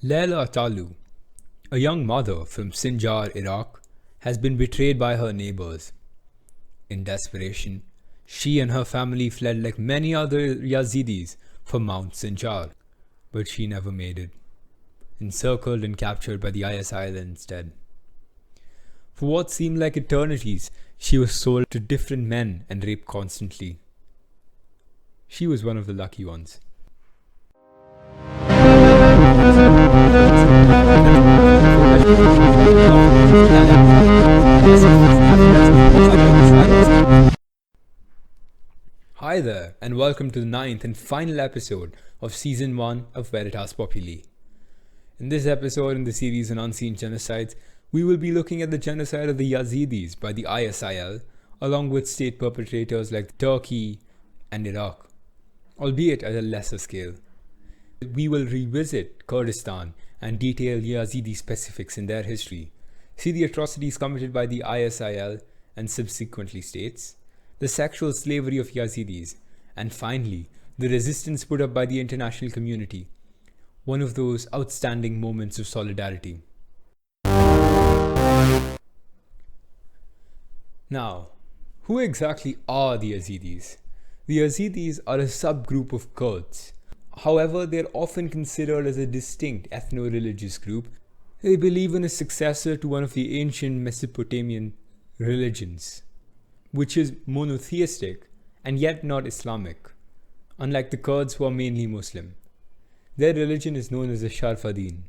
Leila Talu, a young mother from Sinjar, Iraq, has been betrayed by her neighbors. In desperation, she and her family fled like many other Yazidis from Mount Sinjar, but she never made it, encircled and captured by the ISIL instead. For what seemed like eternities, she was sold to different men and raped constantly. She was one of the lucky ones. Hi there, and welcome to the 9th and final episode of Season 1 of Veritas Populi. In this episode in the series on unseen genocides, we will be looking at the genocide of the Yazidis by the ISIL, along with state perpetrators like Turkey and Iraq, albeit at a lesser scale. We will revisit Kurdistan and detail Yazidi specifics in their history, see the atrocities committed by the ISIL and subsequently states, the sexual slavery of Yazidis, and finally, the resistance put up by the international community, one of those outstanding moments of solidarity. Now, who exactly are the Yazidis? The Yazidis are a subgroup of Kurds. However, they are often considered as a distinct ethno-religious group. They believe in a successor to one of the ancient Mesopotamian religions, which is monotheistic and yet not Islamic, unlike the Kurds who are mainly Muslim. Their religion is known as the Sharfadin.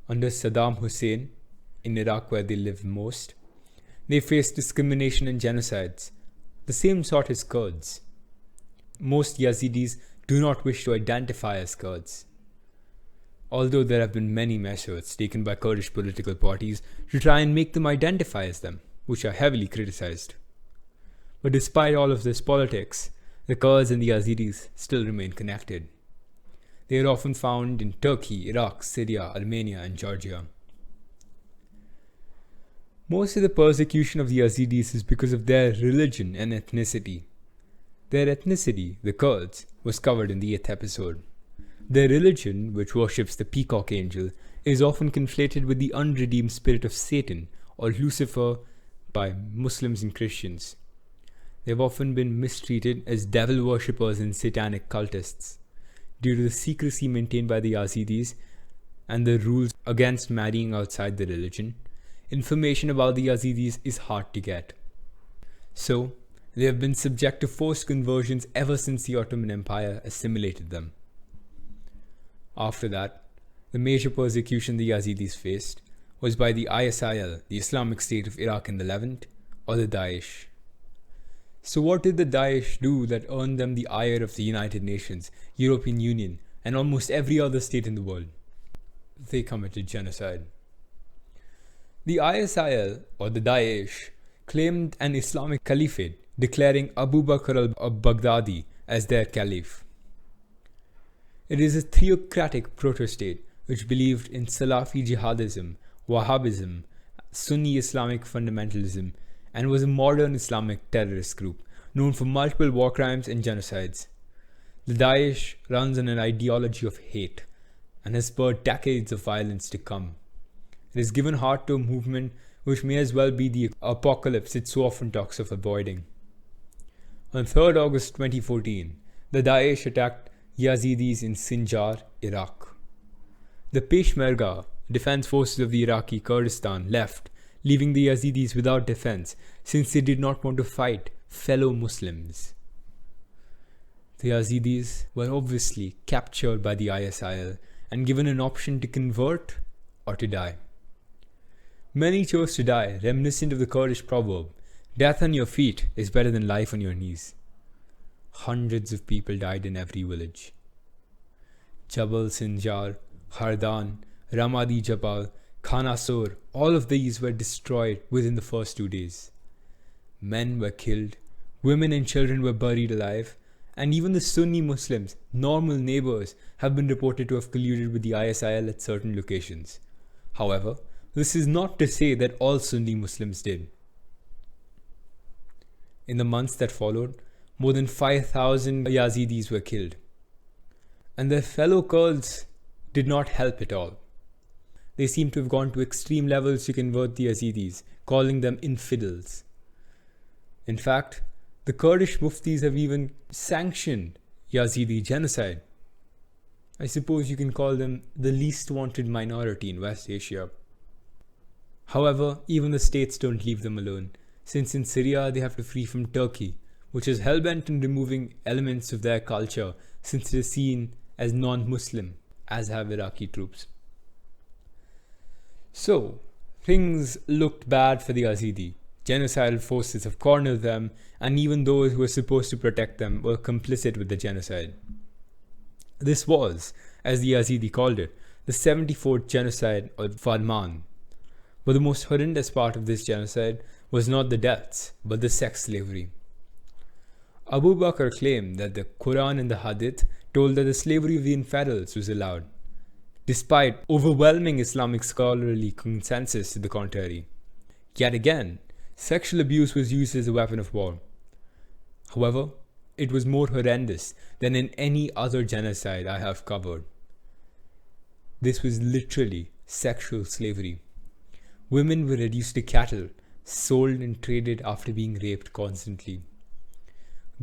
Under Saddam Hussein, in Iraq where they live most, they faced discrimination and genocides, the same sort as Kurds. Most Yazidis do not wish to identify as Kurds, although there have been many measures taken by Kurdish political parties to try and make them identify as them, which are heavily criticized. But despite all of this politics, the Kurds and the Yazidis still remain connected. They are often found in Turkey, Iraq, Syria, Armenia, and Georgia. Most of the persecution of the Yazidis is because of their religion and ethnicity. Their ethnicity, the Kurds, was covered in the 8th episode. Their religion, which worships the peacock angel, is often conflated with the unredeemed spirit of Satan or Lucifer by Muslims and Christians. They have often been mistreated as devil worshippers and satanic cultists. Due to the secrecy maintained by the Yazidis and the rules against marrying outside the religion, information about the Yazidis is hard to get. So, they have been subject to forced conversions ever since the Ottoman Empire assimilated them. After that, the major persecution the Yazidis faced was by the ISIL, the Islamic State of Iraq and the Levant, or the Daesh. So what did the Daesh do that earned them the ire of the United Nations, European Union, and almost every other state in the world? They committed genocide. The ISIL, or the Daesh, claimed an Islamic caliphate, declaring Abu Bakr al-Baghdadi as their caliph. It is a theocratic proto-state which believed in Salafi jihadism, Wahhabism, Sunni Islamic fundamentalism, and was a modern Islamic terrorist group known for multiple war crimes and genocides. The Daesh runs on an ideology of hate and has spurred decades of violence to come. It has given heart to a movement which may as well be the apocalypse it so often talks of avoiding. On 3rd August 2014, the Daesh attacked Yazidis in Sinjar, Iraq. The Peshmerga, defense forces of the Iraqi Kurdistan, left, leaving the Yazidis without defense since they did not want to fight fellow Muslims. The Yazidis were obviously captured by the ISIL and given an option to convert or to die. Many chose to die, reminiscent of the Kurdish proverb, "Death on your feet is better than life on your knees." Hundreds of people died in every village. Jabal Sinjar, Hardan, Ramadi Jabal, Khanasur, all of these were destroyed within the first 2 days. Men were killed, women and children were buried alive, and even the Sunni Muslims, normal neighbors, have been reported to have colluded with the ISIL at certain locations. However, this is not to say that all Sunni Muslims did. In the months that followed, more than 5,000 Yazidis were killed. And their fellow Kurds did not help at all. They seem to have gone to extreme levels to convert the Yazidis, calling them infidels. In fact, the Kurdish muftis have even sanctioned Yazidi genocide. I suppose you can call them the least wanted minority in West Asia. However, even the states don't leave them alone, since in Syria they have to flee from Turkey, which is hell-bent in removing elements of their culture since it is seen as non-Muslim, as have Iraqi troops. So, things looked bad for the Yazidi. Genocidal forces have cornered them, and even those who were supposed to protect them were complicit with the genocide. This was, as the Yazidi called it, the 74th genocide of Farman. But the most horrendous part of this genocide was not the deaths, but the sex slavery. Abu Bakr claimed that the Quran and the Hadith told that the slavery of the infidels was allowed, despite overwhelming Islamic scholarly consensus to the contrary. Yet again, sexual abuse was used as a weapon of war. However, it was more horrendous than in any other genocide I have covered. This was literally sexual slavery. Women were reduced to cattle, sold and traded after being raped constantly.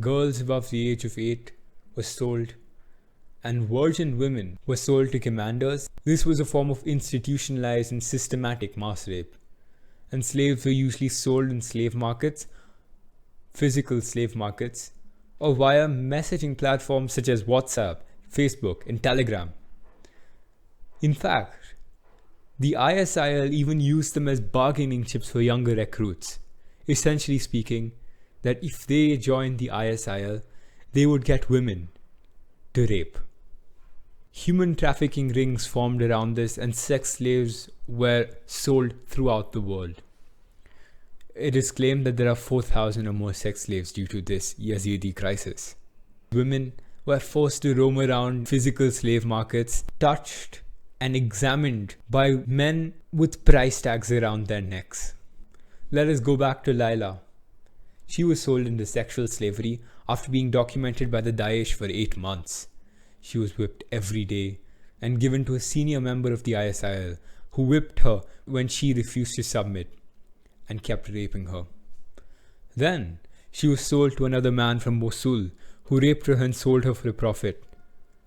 Girls above the age of 8 were sold, and virgin women were sold to commanders. This was a form of institutionalized and systematic mass rape. And slaves were usually sold in slave markets, physical slave markets, or via messaging platforms such as WhatsApp, Facebook, and Telegram. In fact, the ISIL even used them as bargaining chips for younger recruits, essentially speaking that if they joined the ISIL, they would get women to rape. Human trafficking rings formed around this, and sex slaves were sold throughout the world. It is claimed that there are 4,000 or more sex slaves due to this Yazidi crisis. Women were forced to roam around physical slave markets, touched and examined by men with price tags around their necks. Let us go back to Laila. She was sold into sexual slavery after being documented by the Daesh for 8 months. She was whipped every day and given to a senior member of the ISIL, who whipped her when she refused to submit and kept raping her. Then she was sold to another man from Mosul, who raped her and sold her for a profit.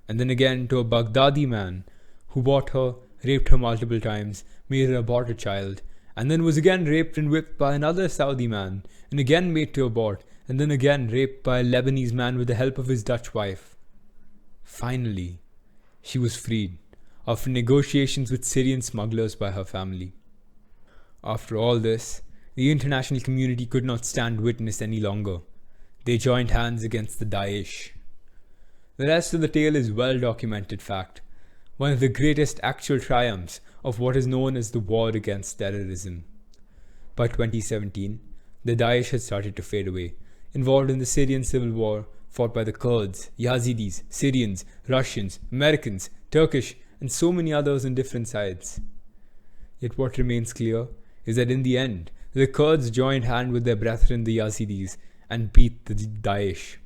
And then again to a Baghdadi man who bought her, raped her multiple times, made her abort a child, and then was again raped and whipped by another Saudi man, and again made to abort, and then again raped by a Lebanese man with the help of his Dutch wife. Finally, she was freed after negotiations with Syrian smugglers by her family. After all this, the international community could not stand witness any longer. They joined hands against the Daesh. The rest of the tale is well-documented fact, one of the greatest actual triumphs of what is known as the war against terrorism. By 2017, the Daesh had started to fade away, involved in the Syrian civil war fought by the Kurds, Yazidis, Syrians, Russians, Americans, Turkish, and so many others on different sides. Yet what remains clear is that in the end, the Kurds joined hand with their brethren the Yazidis and beat the Daesh.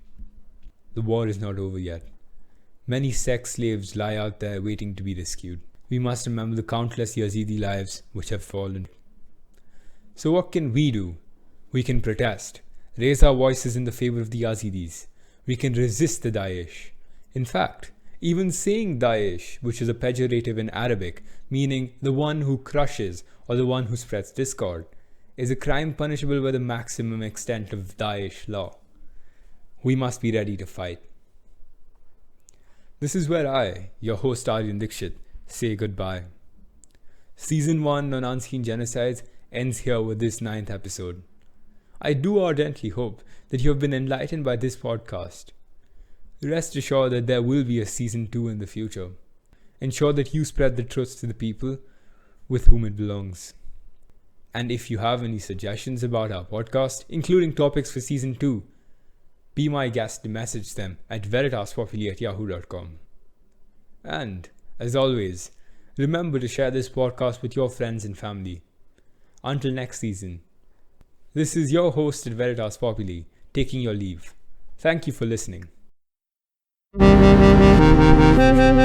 The war is not over yet. Many sex slaves lie out there waiting to be rescued. We must remember the countless Yazidi lives which have fallen. So what can we do? We can protest, raise our voices in the favor of the Yazidis. We can resist the Daesh. In fact, even saying Daesh, which is a pejorative in Arabic, meaning the one who crushes or the one who spreads discord, is a crime punishable by the maximum extent of Daesh law. We must be ready to fight. This is where I, your host Aryan Dixit, say goodbye. Season 1 on Unseen Genocides ends here with this 9th episode. I do ardently hope that you have been enlightened by this podcast. Rest assured that there will be a season 2 in the future. Ensure that you spread the truth to the people with whom it belongs. And if you have any suggestions about our podcast, including topics for season 2, be my guest to message them at veritaspopuli@yahoo.com. And, as always, remember to share this podcast with your friends and family. Until next season, this is your host at Veritas Populi, taking your leave. Thank you for listening. Definitely.